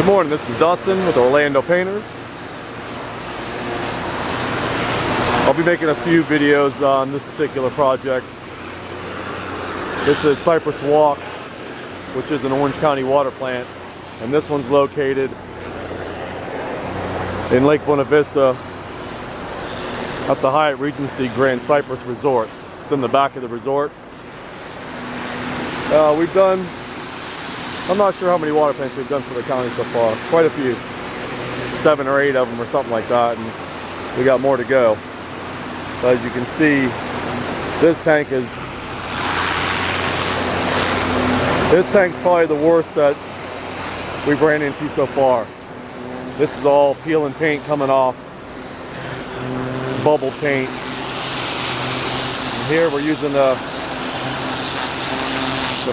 Good morning, this is Dustin with Orlando Painters. I'll be making a few videos on this particular project. This is Cypress Walk, which is an Orange County water plant, and this one's located in Lake Buena Vista at the Hyatt Regency Grand Cypress Resort. It's in the back of the resort. We've done, I'm not sure how many water plants we've done for the county so far. Quite a few, 7 or 8 of them or something like that, and we got more to go. So as you can see, this tank's probably the worst that we've ran into so far. This is all peel and paint coming off, bubble paint. And here we're using the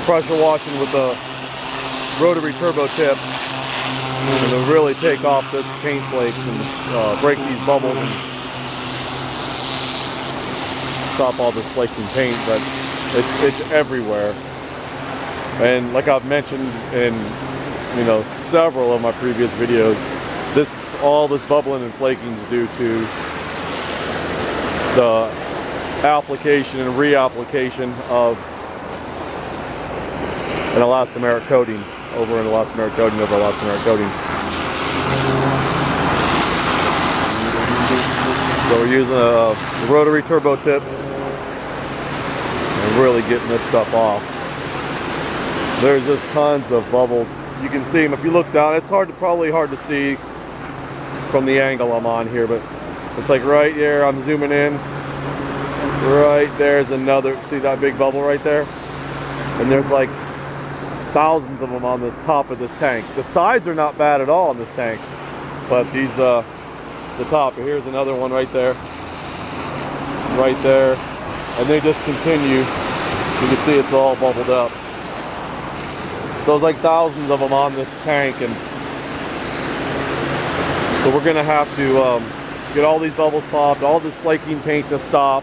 pressure washing with the rotary turbo tip to really take off this paint flakes and break these bubbles and stop all this flaking paint. But it's everywhere. And like I've mentioned in several of my previous videos, all this bubbling and flaking is due to the application and reapplication of an elastomeric coating over elastomeric coating. So we're using the rotary turbo tips and really getting this stuff off. There's just tons of bubbles. You can see them if you look down. It's probably hard to see from the angle I'm on here, but it's like right here. I'm zooming in. Right there's another. See that big bubble right there? And there's like thousands of them on this top of this tank. The sides are not bad at all on this tank, but these the top. Here's another one right there, and they just continue. You can see it's all bubbled up. So there's like thousands of them on this tank, and so we're gonna have to get all these bubbles popped, all this flaking paint to stop,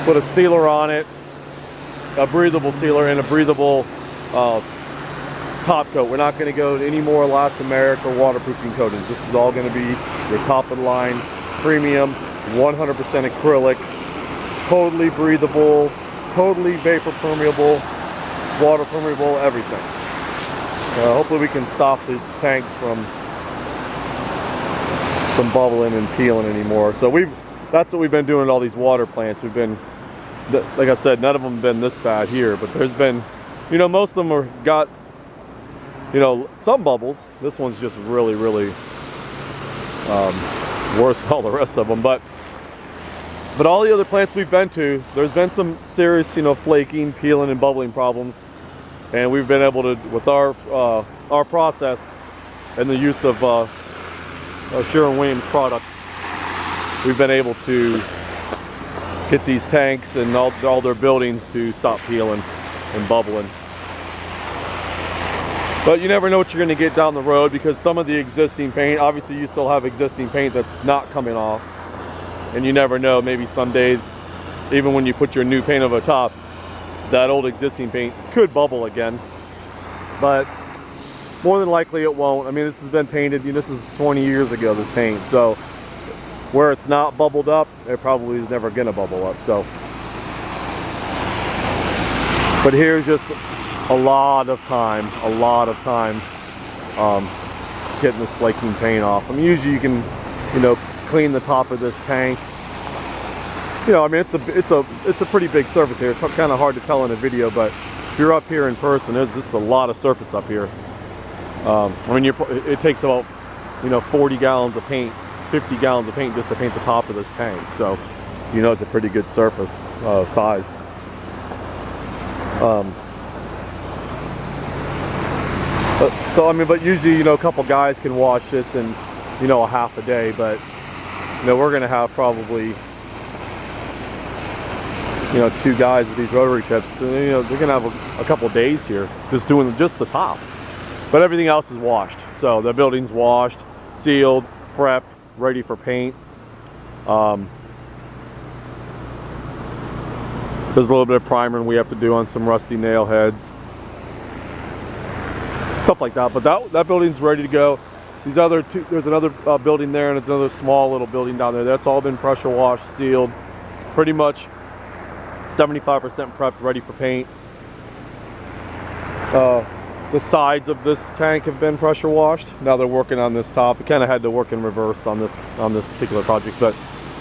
put a sealer on it, a breathable sealer and a breathable top coat. We're not going to go to any more elastomeric or waterproofing coatings. This is all going to be your top of the line, premium, 100% acrylic, totally breathable, totally vapor permeable, water permeable, everything. Hopefully we can stop these tanks from bubbling and peeling anymore. So that's what we've been doing at all these water plants. We've been, like I said, none of them have been this bad here, but there's been, most of them got, some bubbles. This one's just really, really worse than all the rest of them. But all the other plants we've been to, there's been some serious, flaking, peeling, and bubbling problems, and we've been able to, with our process and the use of Sherwin-Williams products, we've been able to get these tanks and all their buildings to stop peeling and bubbling. But you never know what you're going to get down the road, because some of the existing paint, obviously you still have existing paint that's not coming off, and you never know, maybe someday, even when you put your new paint over top, that old existing paint could bubble again. But more than likely it won't. I mean, this has been painted, this is 20 years ago, this paint, so where it's not bubbled up, it probably is never gonna bubble up. So, but here's just a lot of time getting this flaking paint off. I mean, usually you can, clean the top of this tank. I mean, it's a pretty big surface here. It's kind of hard to tell in a video, but if you're up here in person, this is a lot of surface up here. I mean, it takes about 40 gallons of paint, 50 gallons of paint just to paint the top of this tank. So it's a pretty good surface size. But usually a couple guys can wash this in a half a day, but we're gonna have probably 2 guys with these rotary tips, so, they're gonna have a couple days here just doing just the top, but everything else is washed. So the building's washed, sealed, prepped, ready for paint. There's a little bit of priming we have to do on some rusty nail heads. stuff like that. But that building's ready to go. These other two, there's another building there, and it's another small little building down there. That's all been pressure washed, sealed, pretty much 75% prepped, ready for paint. The sides of this tank have been pressure washed. Now they're working on this top. We kind of had to work in reverse on this particular project, but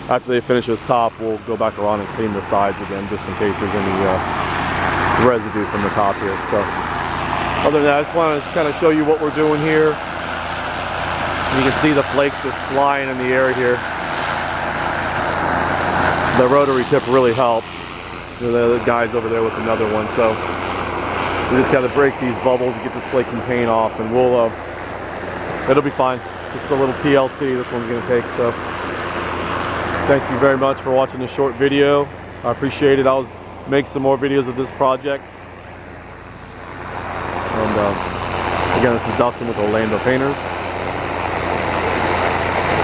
after they finish this top, we'll go back around and clean the sides again, just in case there's any residue from the top here. So other than that, I just want to kind of show you what we're doing here. You can see the flakes just flying in the air here. The rotary tip really helps. The guy's over there with another one, so we just got to break these bubbles and get this flaking paint off, and we'll it'll be fine. Just a little TLC this one's going to take. So thank you very much for watching this short video. I appreciate it. I'll make some more videos of this project. And again, this is Dustin with Orlando Painters.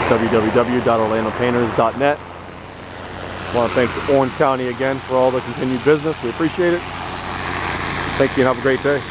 www.orlandopainters.net. I want to thank Orange County again for all the continued business. We appreciate it. Thank you and have a great day.